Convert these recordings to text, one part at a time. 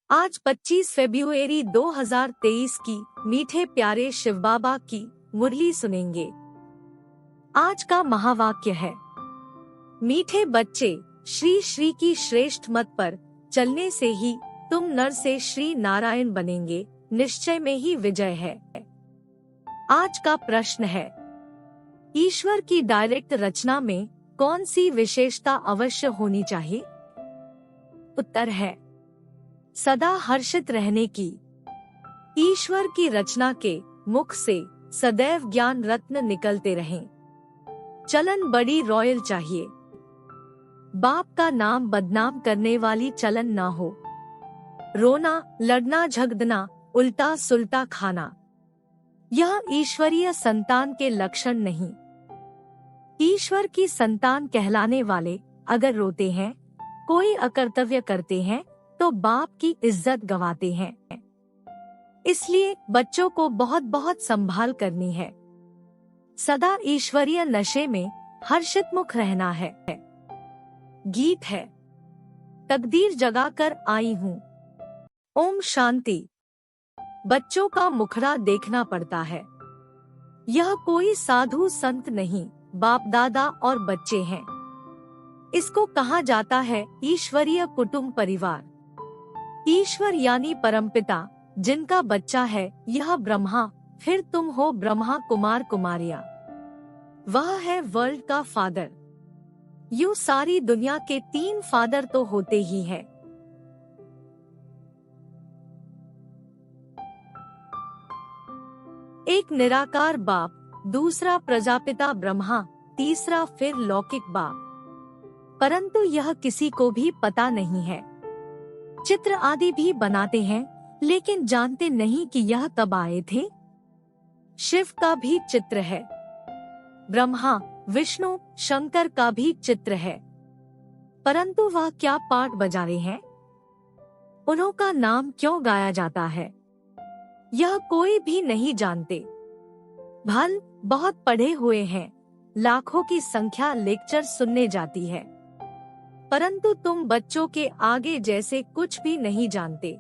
आज 25 फरवरी 2023 की मीठे प्यारे शिव बाबा की मुरली सुनेंगे। आज का महावाक्य है, मीठे बच्चे, श्री श्री की श्रेष्ठ मत पर चलने से ही तुम नर से श्री नारायण बनेंगे, निश्चय में ही विजय है। आज का प्रश्न है, ईश्वर की डायरेक्ट रचना में कौन सी विशेषता अवश्य होनी चाहिए? उत्तर है, सदा हर्षित रहने की। ईश्वर की रचना के मुख से सदैव ज्ञान रत्न निकलते रहें। चलन बड़ी रॉयल चाहिए। बाप का नाम बदनाम करने वाली चलन ना हो। रोना, लड़ना, झगड़ना, उल्टा सुल्टा खाना, यह ईश्वरीय संतान के लक्षण नहीं। ईश्वर की संतान कहलाने वाले अगर रोते हैं, कोई अकर्तव्य करते हैं, तो बाप की इज्जत गंवाते हैं। इसलिए बच्चों को बहुत बहुत संभाल करनी है। सदा ईश्वरीय नशे में हर्षित मुख रहना है। गीत है, तकदीर जगाकर आई हूँ। ओम शांति। बच्चों का मुखड़ा देखना पड़ता है। यह कोई साधु संत नहीं, बाप दादा और बच्चे हैं। इसको कहा जाता है ईश्वरीय कुटुंब परिवार। ईश्वर यानी परमपिता, जिनका बच्चा है यह ब्रह्मा, फिर तुम हो ब्रह्मा कुमार कुमारियां। वह है वर्ल्ड का फादर। यूं सारी दुनिया के 3 फादर तो होते ही हैं। एक निराकार बाप, दूसरा प्रजापिता ब्रह्मा, तीसरा फिर लौकिक बाप। परंतु यह किसी को भी पता नहीं है। चित्र आदि भी बनाते हैं, लेकिन जानते नहीं कि यह कब आए थे। शिव का भी चित्र है, ब्रह्मा, विष्णु, शंकर का भी चित्र है, परंतु वह क्या पाठ बजा रहे हैं, उन्हों नाम क्यों गाया जाता है, यह कोई भी नहीं जानते। भल बहुत पढ़े हुए हैं, लाखों की संख्या लेक्चर सुनने जाती है, परंतु तुम बच्चों के आगे जैसे कुछ भी नहीं जानते।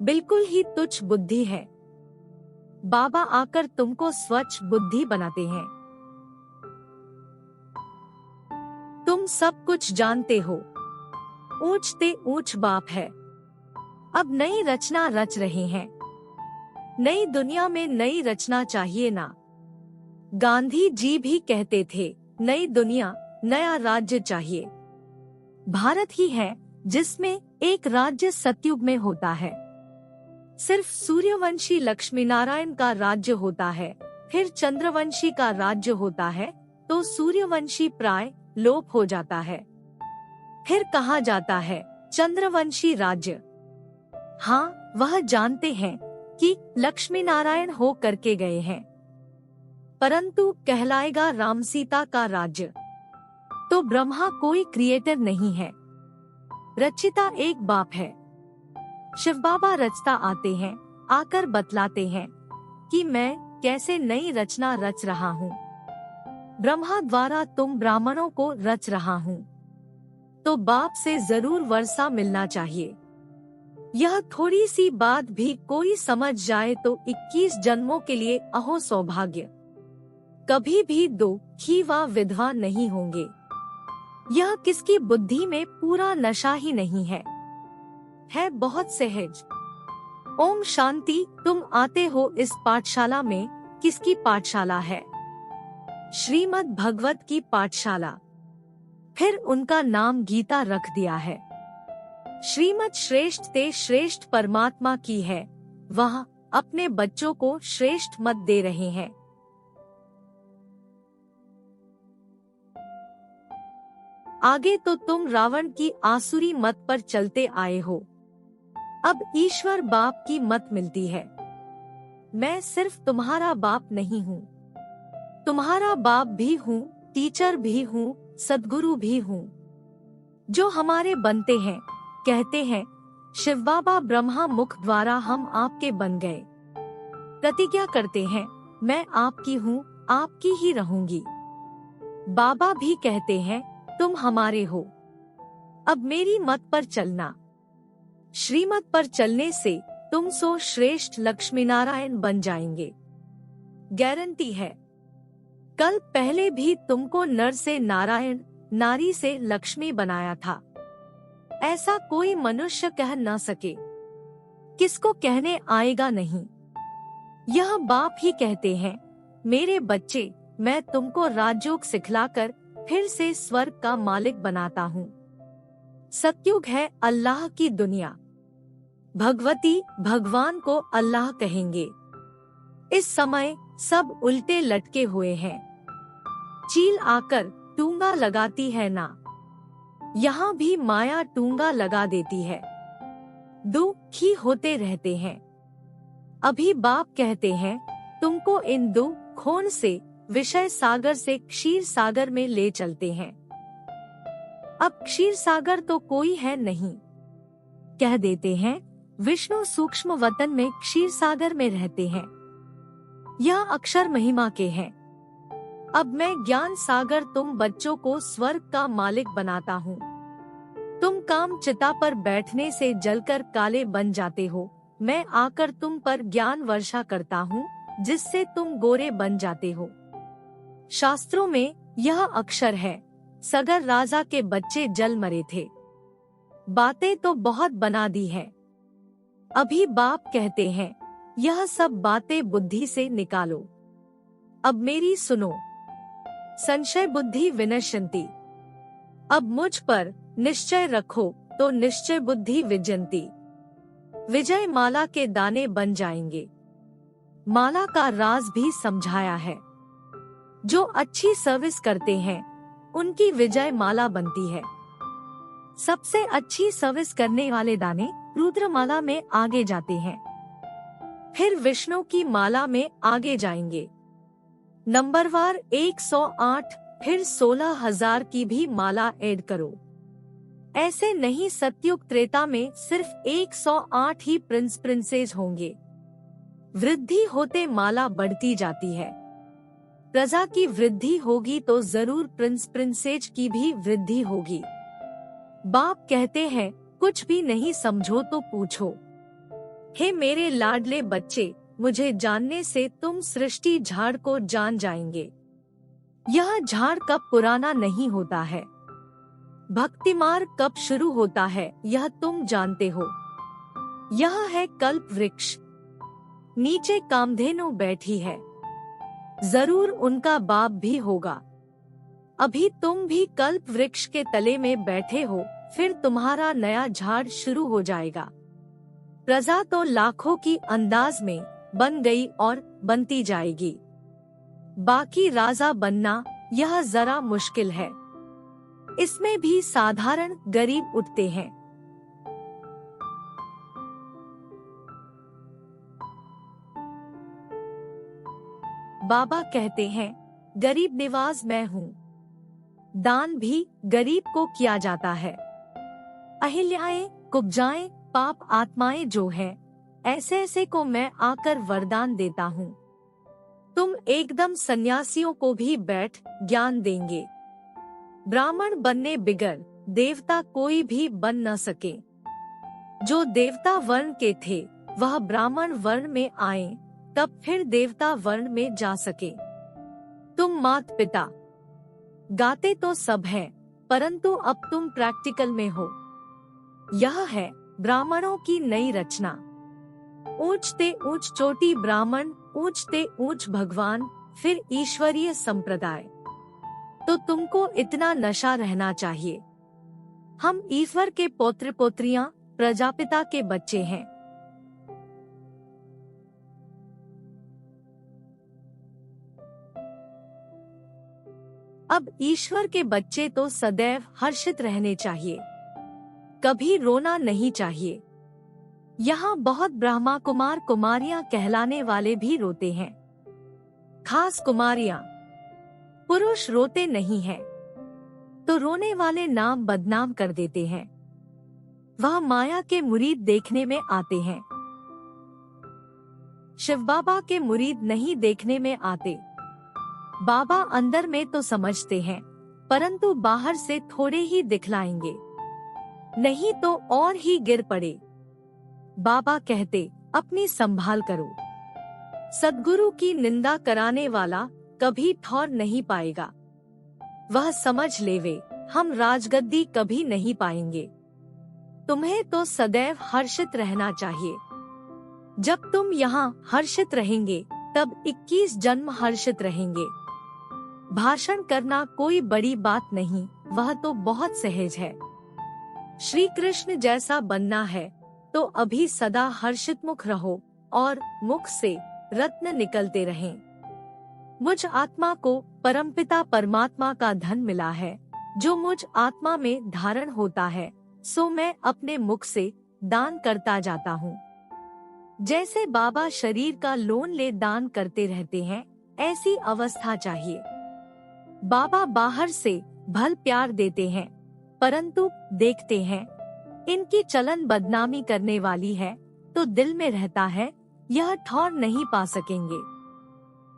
बिल्कुल ही तुच्छ बुद्धि है। बाबा आकर तुमको स्वच्छ बुद्धि बनाते हैं। तुम सब कुछ जानते हो। ऊंचते ऊंच बाप है। अब नई रचना रच रहे हैं। नई दुनिया में नई रचना चाहिए ना। गांधी जी भी कहते थे, नई दुनिया, नया राज्य चाहिए। भारत ही है जिसमें एक राज्य सतयुग में होता है। सिर्फ सूर्यवंशी लक्ष्मी नारायण का राज्य होता है, फिर चंद्रवंशी का राज्य होता है, तो सूर्यवंशी प्राय लोप हो जाता है। फिर कहा जाता है चंद्रवंशी राज्य। हाँ, वह जानते हैं कि लक्ष्मी नारायण हो करके गए हैं, परंतु कहलाएगा राम सीता का राज्य। तो ब्रह्मा कोई क्रिएटर नहीं है, रचिता एक बाप है। शिव बाबा रचता आते हैं, आकर बतलाते हैं कि मैं कैसे नई रचना रच रहा हूँ। ब्रह्मा द्वारा तुम ब्राह्मणों को रच रहा हूँ, तो बाप से जरूर वर्षा मिलना चाहिए। यह थोड़ी सी बात भी कोई समझ जाए तो 21 जन्मों के लिए अहो सौभाग्य। कभी भी दुखी व विधवा नहीं होंगे। यह किसकी बुद्धि में पूरा नशा ही नहीं है बहुत सहज। ओम शांति। तुम आते हो इस पाठशाला में, किसकी पाठशाला है? श्रीमद् भगवत की पाठशाला। फिर उनका नाम गीता रख दिया है। श्रीमद् श्रेष्ठ ते श्रेष्ठ परमात्मा की है, वह अपने बच्चों को श्रेष्ठ मत दे रहे हैं। आगे तो तुम रावण की आसुरी मत पर चलते आए हो, अब ईश्वर बाप की मत मिलती है। मैं सिर्फ तुम्हारा बाप नहीं हूँ, तुम्हारा बाप भी हूँ, टीचर भी हूँ, सद्गुरु भी हूँ। जो हमारे बनते हैं, कहते हैं शिव बाबा ब्रह्मा मुख द्वारा हम आपके बन गए। प्रतिज्ञा करते हैं, मैं आपकी हूँ, आपकी ही रहूंगी। बाबा भी कहते हैं, तुम हमारे हो, अब मेरी मत पर चलना। श्रीमत पर चलने से तुम सो श्रेष्ठ लक्ष्मी नारायण बन जाएंगे। गारंटी है। कल पहले भी तुमको नर से नारायण, नारी से लक्ष्मी बनाया था। ऐसा कोई मनुष्य कह न सके, किसको कहने आएगा नहीं। यह बाप ही कहते हैं, मेरे बच्चे, मैं तुमको राजयोग सिखलाकर फिर से स्वर्ग का मालिक बनाता हूँ। सतयुग है अल्लाह की दुनिया। भगवती भगवान को अल्लाह कहेंगे। इस समय सब उल्टे लटके हुए हैं। चील आकर टूंगा लगाती है ना, यहाँ भी माया टूंगा लगा देती है। दुखी होते रहते हैं। अभी बाप कहते हैं, तुमको इन दुखों से विषय सागर से क्षीर सागर में ले चलते हैं। अब क्षीर सागर तो कोई है नहीं। कह देते हैं, विष्णु सूक्ष्म वतन में क्षीर सागर में रहते हैं। यह अक्षर महिमा के हैं। अब मैं ज्ञान सागर तुम बच्चों को स्वर्ग का मालिक बनाता हूँ। तुम काम चिता पर बैठने से जलकर काले बन जाते हो। मैं आकर तुम पर ज्ञान वर्षा करता हूँ, जिससे तुम गोरे बन जाते हो। शास्त्रों में यह अक्षर है। सगर राजा के बच्चे जल मरे थे। बातें तो बहुत बना दी है। अभी बाप कहते हैं, यह सब बातें बुद्धि से निकालो। अब मेरी सुनो। संशय बुद्धि विनश्यन्ति। अब मुझ पर निश्चय रखो तो निश्चय बुद्धि विजयन्ति। विजय माला के दाने बन जाएंगे। माला का राज भी समझाया है। जो अच्छी सर्विस करते हैं उनकी विजय माला बनती है। सबसे अच्छी सर्विस करने वाले दाने रुद्र माला में आगे जाते हैं, फिर विष्णु की माला में आगे जाएंगे। नंबरवार 108, फिर 16,000 की भी माला ऐड करो। ऐसे नहीं, सतयुग त्रेता में सिर्फ 108 ही प्रिंस प्रिंसेस होंगे। वृद्धि होते माला बढ़ती जाती है। प्रजा की वृद्धि होगी तो जरूर प्रिंस प्रिंसेज की भी वृद्धि होगी। बाप कहते हैं, कुछ भी नहीं समझो तो पूछो। हे मेरे लाडले बच्चे, मुझे जानने से तुम सृष्टि झाड़ को जान जाएंगे। यह झाड़ कब पुराना नहीं होता है। भक्ति मार्ग कब शुरू होता है यह तुम जानते हो। यह है कल्प वृक्ष। नीचे कामधेनु बैठी है। जरूर उनका बाप भी होगा। अभी तुम भी कल्प वृक्ष के तले में बैठे हो, फिर तुम्हारा नया झाड़ शुरू हो जाएगा। प्रजा तो लाखों की अंदाज में बन गई और बनती जाएगी। बाकी राजा बनना यह जरा मुश्किल है। इसमें भी साधारण गरीब उठते हैं। बाबा कहते हैं, गरीब निवाज मैं हूँ। दान भी गरीब को किया जाता है। अहिल्याएं, कुब्जाएं, पाप आत्माएं जो हैं, ऐसे ऐसे को मैं आकर वरदान देता हूँ। तुम एकदम सन्यासियों को भी बैठ ज्ञान देंगे। ब्राह्मण बनने बिगर देवता कोई भी बन न सके। जो देवता वर्ण के थे वह ब्राह्मण वर्ण में आए, तब फिर देवता वर्ण में जा सके। तुम मात पिता गाते तो सब हैं, परंतु अब तुम प्रैक्टिकल में हो। यह है ब्राह्मणों की नई रचना। ऊंचते ऊंच चोटी ब्राह्मण, ऊंचते ऊंच भगवान, फिर ईश्वरीय संप्रदाय। तो तुमको इतना नशा रहना चाहिए। हम ईश्वर के पौत्र पोत्रियां, प्रजापिता के बच्चे हैं। अब ईश्वर के बच्चे तो सदैव हर्षित रहने चाहिए, कभी रोना नहीं चाहिए। यहाँ बहुत ब्रह्मा कुमार कुमारियां कहलाने वाले भी रोते हैं, खास कुमारियां। पुरुष रोते नहीं हैं, तो रोने वाले नाम बदनाम कर देते हैं। वह माया के मुरीद देखने में आते हैं, शिव बाबा के मुरीद नहीं देखने में आते। बाबा अंदर में तो समझते हैं, परंतु बाहर से थोड़े ही दिखलाएंगे, नहीं तो और ही गिर पड़े। बाबा कहते, अपनी संभाल करो। सद्गुरु की निंदा कराने वाला कभी ठौर नहीं पाएगा। वह समझ लेवे, हम राजगद्दी कभी नहीं पाएंगे। तुम्हें तो सदैव हर्षित रहना चाहिए। जब तुम यहाँ हर्षित रहेंगे, तब 21 जन्म हर्षित रहेंगे। भाषण करना कोई बड़ी बात नहीं, वह तो बहुत सहज है। श्री कृष्ण जैसा बनना है तो अभी सदा हर्षित मुख रहो और मुख से रत्न निकलते रहें। मुझ आत्मा को परमपिता परमात्मा का धन मिला है। जो मुझ आत्मा में धारण होता है, सो मैं अपने मुख से दान करता जाता हूँ। जैसे बाबा शरीर का लोन ले दान करते रहते हैं, ऐसी अवस्था चाहिए। बाबा बाहर से भल प्यार देते हैं, परंतु देखते हैं इनकी चलन बदनामी करने वाली है, तो दिल में रहता है यह ठौर नहीं पा सकेंगे।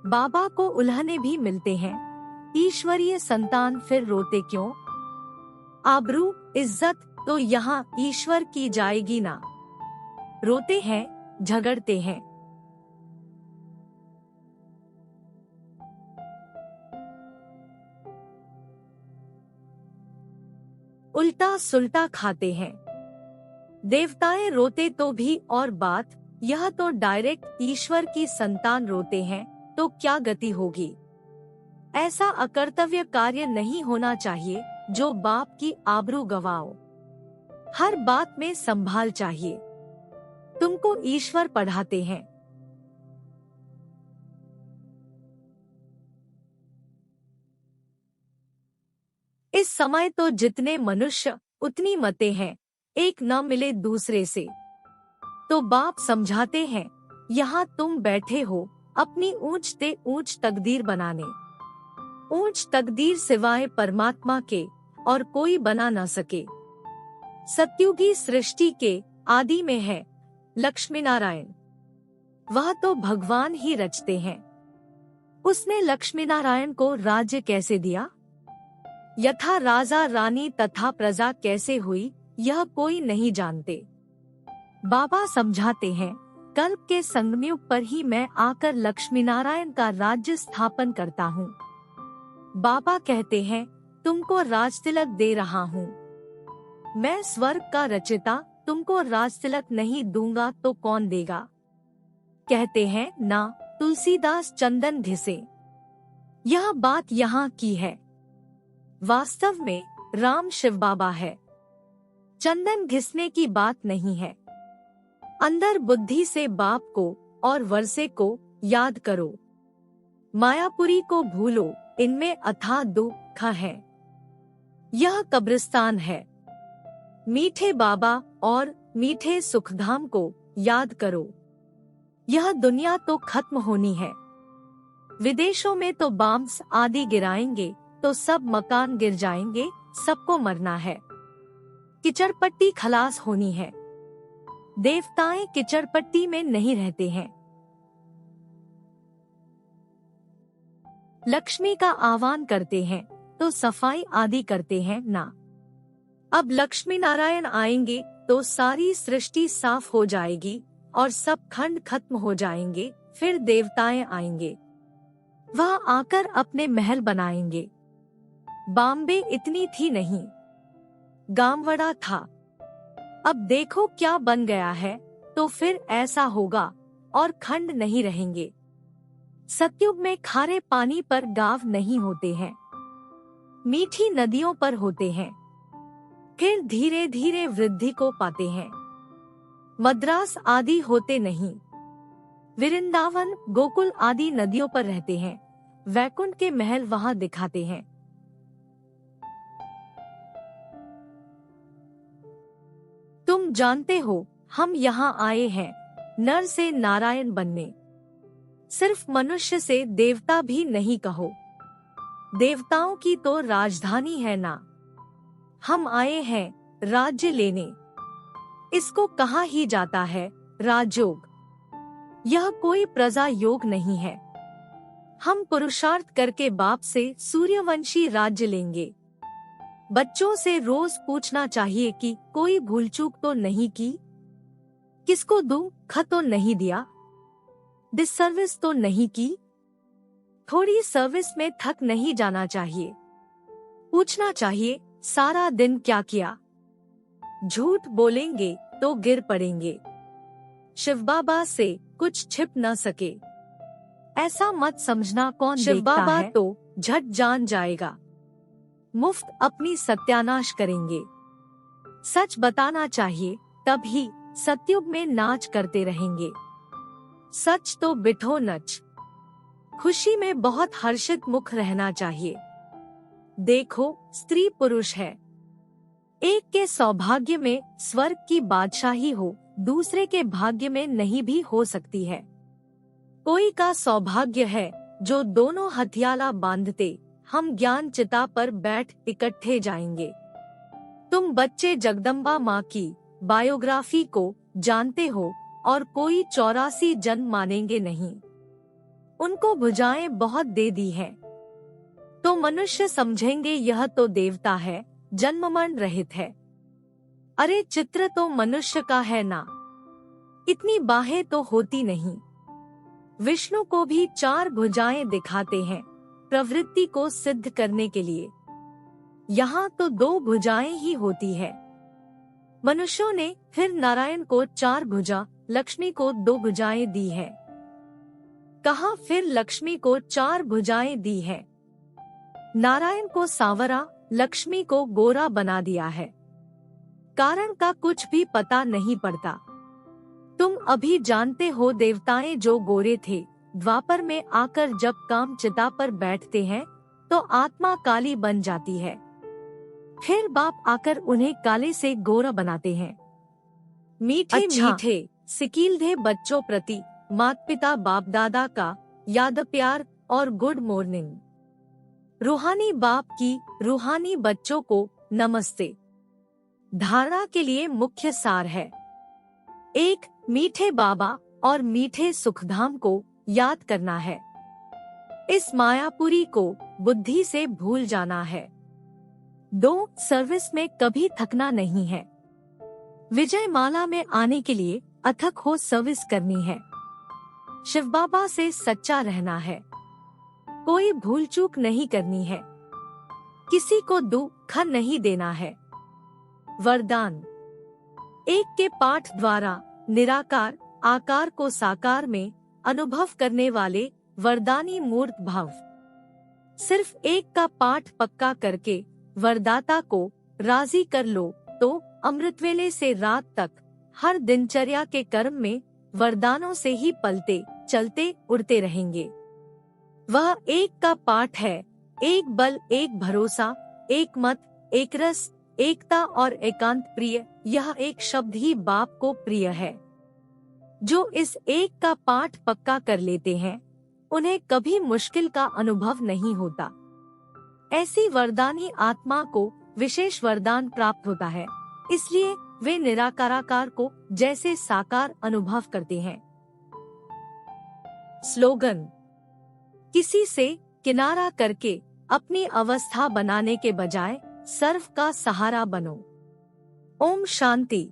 बाबा को उल्हने भी मिलते हैं, ईश्वरीय संतान फिर रोते क्यों? आबरू इज्जत तो यहाँ ईश्वर की जाएगी ना। रोते हैं, झगड़ते हैं। उल्टा सुल्टा खाते हैं। देवताएं रोते तो भी और बात, यह तो डायरेक्ट ईश्वर की संतान रोते हैं, तो क्या गति होगी। ऐसा अकर्तव्य कार्य नहीं होना चाहिए जो बाप की आबरू गवाओ। हर बात में संभाल चाहिए। तुमको ईश्वर पढ़ाते हैं। इस समय तो जितने मनुष्य उतनी मतें हैं, एक न मिले दूसरे से। तो बाप समझाते हैं, यहाँ तुम बैठे हो अपनी ऊंच ते ऊंच तकदीर बनाने। ऊंच तकदीर सिवाय परमात्मा के और कोई बना न सके। सत्युगी सृष्टि के आदि में है लक्ष्मी नारायण। वह तो भगवान ही रचते हैं। उसने लक्ष्मी नारायण को राज्य कैसे दिया? यथा राजा रानी तथा प्रजा कैसे हुई, यह कोई नहीं जानते। बाबा समझाते हैं, कल्प के संगमयुग पर ही मैं आकर लक्ष्मी नारायण का राज्य स्थापन करता हूँ। बाबा कहते हैं, तुमको राजतिलक दे रहा हूँ। मैं स्वर्ग का रचिता, तुमको राजतिलक नहीं दूंगा तो कौन देगा? कहते हैं, ना तुलसीदास चंदन घिसे। यह बात यहाँ की है। वास्तव में राम शिव बाबा है। चंदन घिसने की बात नहीं है। अंदर बुद्धि से बाप को और वर्षे को याद करो। मायापुरी को भूलो, इनमें अथाह दुख है। यह कब्रिस्तान है। मीठे बाबा और मीठे सुखधाम को याद करो। यह दुनिया तो खत्म होनी है। विदेशों में तो बॉम्ब्स आदि गिराएंगे तो सब मकान गिर जाएंगे, सबको मरना है। किचड़पट्टी खलास होनी है। देवताएं किचड़पट्टी में नहीं रहते हैं। लक्ष्मी का आह्वान करते हैं तो सफाई आदि करते हैं ना। अब लक्ष्मी नारायण आएंगे तो सारी सृष्टि साफ हो जाएगी और सब खंड खत्म हो जाएंगे। फिर देवताएं आएंगे, वह आकर अपने महल बनाएंगे। बॉम्बे इतनी थी नहीं, गामवड़ा था। अब देखो क्या बन गया है। तो फिर ऐसा होगा और खंड नहीं रहेंगे। सतयुग में खारे पानी पर गांव नहीं होते हैं, मीठी नदियों पर होते हैं। फिर धीरे धीरे वृद्धि को पाते हैं। मद्रास आदि होते नहीं। वृंदावन गोकुल आदि नदियों पर रहते हैं। वैकुंठ के महल वहां दिखाते हैं। तुम जानते हो, हम यहाँ आए हैं नर से नारायण बनने। सिर्फ मनुष्य से देवता भी नहीं कहो। देवताओं की तो राजधानी है ना। हम आए हैं राज्य लेने। इसको कहा ही जाता है राजयोग। यह कोई प्रजा योग नहीं है। हम पुरुषार्थ करके बाप से सूर्यवंशी राज्य लेंगे। बच्चों से रोज पूछना चाहिए कि कोई भूल चूक तो नहीं की। किसको दूं, ख तो नहीं दिया, डिससर्विस तो नहीं की। थोड़ी सर्विस में थक नहीं जाना चाहिए। पूछना चाहिए, सारा दिन क्या किया। झूठ बोलेंगे तो गिर पड़ेंगे। शिव बाबा से कुछ छिप न सके, ऐसा मत समझना कौन देखता है। शिव बाबा तो झट जान जाएगा, मुफ्त अपनी सत्यानाश करेंगे। सच बताना चाहिए, तभी सतयुग में नाच करते रहेंगे। सच तो बिठो नच, खुशी में बहुत हर्षित मुख रहना चाहिए। देखो, स्त्री पुरुष है, एक के सौभाग्य में स्वर्ग की बादशाही हो, दूसरे के भाग्य में नहीं भी हो सकती है। कोई का सौभाग्य है जो दोनों हथियाला बांधते हम ज्ञान चिता पर बैठ इकट्ठे जाएंगे। तुम बच्चे जगदम्बा माँ की बायोग्राफी को जानते हो और कोई 84 जन्म मानेंगे नहीं। उनको भुजाएं बहुत दे दी हैं, तो मनुष्य समझेंगे यह तो देवता है, जन्ममरण रहित है। अरे चित्र तो मनुष्य का है ना, इतनी बाहें तो होती नहीं। विष्णु को भी 4 भुजाएं दिखाते हैं प्रवृत्ति को सिद्ध करने के लिए, यहाँ तो 2 भुजाएं ही होती है। मनुष्यों ने फिर नारायण को 4 भुजा, लक्ष्मी को 2 भुजाएं दी है। कहा फिर लक्ष्मी को 4 भुजाएं दी है। नारायण को सांवरा, लक्ष्मी को गोरा बना दिया है। कारण का कुछ भी पता नहीं पड़ता। तुम अभी जानते हो देवताएं जो गोरे थे, द्वापर में आकर जब काम चिता पर बैठते हैं तो आत्मा काली बन जाती है। फिर बाप आकर उन्हें काले से गोरा बनाते हैं। मीठे मीठे सिकीलधे बच्चों प्रति माता पिता बाप दादा का याद प्यार और गुड मॉर्निंग। रूहानी बाप की रूहानी बच्चों को नमस्ते। धारणा के लिए मुख्य सार है, 1. मीठे बाबा और मीठे सुखधाम को याद करना है। इस मायापुरी को बुद्धि से भूल जाना है। 2. सर्विस में कभी थकना नहीं है। विजय माला में आने के लिए अथक हो सर्विस करनी है। शिव बाबा से सच्चा रहना है, कोई भूल चूक नहीं करनी है, किसी को दुख नहीं देना है। वरदान 1 के पाठ द्वारा निराकार आकार को साकार में अनुभव करने वाले वरदानी मूर्त भव। सिर्फ 1 का पाठ पक्का करके वरदाता को राजी कर लो तो अमृतवेले से रात तक हर दिनचर्या के कर्म में वरदानों से ही पलते चलते उड़ते रहेंगे। वह 1 का पाठ है, एक बल एक भरोसा, एक मत एक रस, एकता और एकांत प्रिय। यह एक शब्द ही बाप को प्रिय है। जो इस 1 का पाठ पक्का कर लेते हैं उन्हें कभी मुश्किल का अनुभव नहीं होता। ऐसी वरदानी आत्मा को विशेष वरदान प्राप्त होता है, इसलिए वे निराकाराकार को जैसे साकार अनुभव करते हैं। स्लोगन: किसी से किनारा करके अपनी अवस्था बनाने के बजाय सर्व का सहारा बनो। ओम शांति।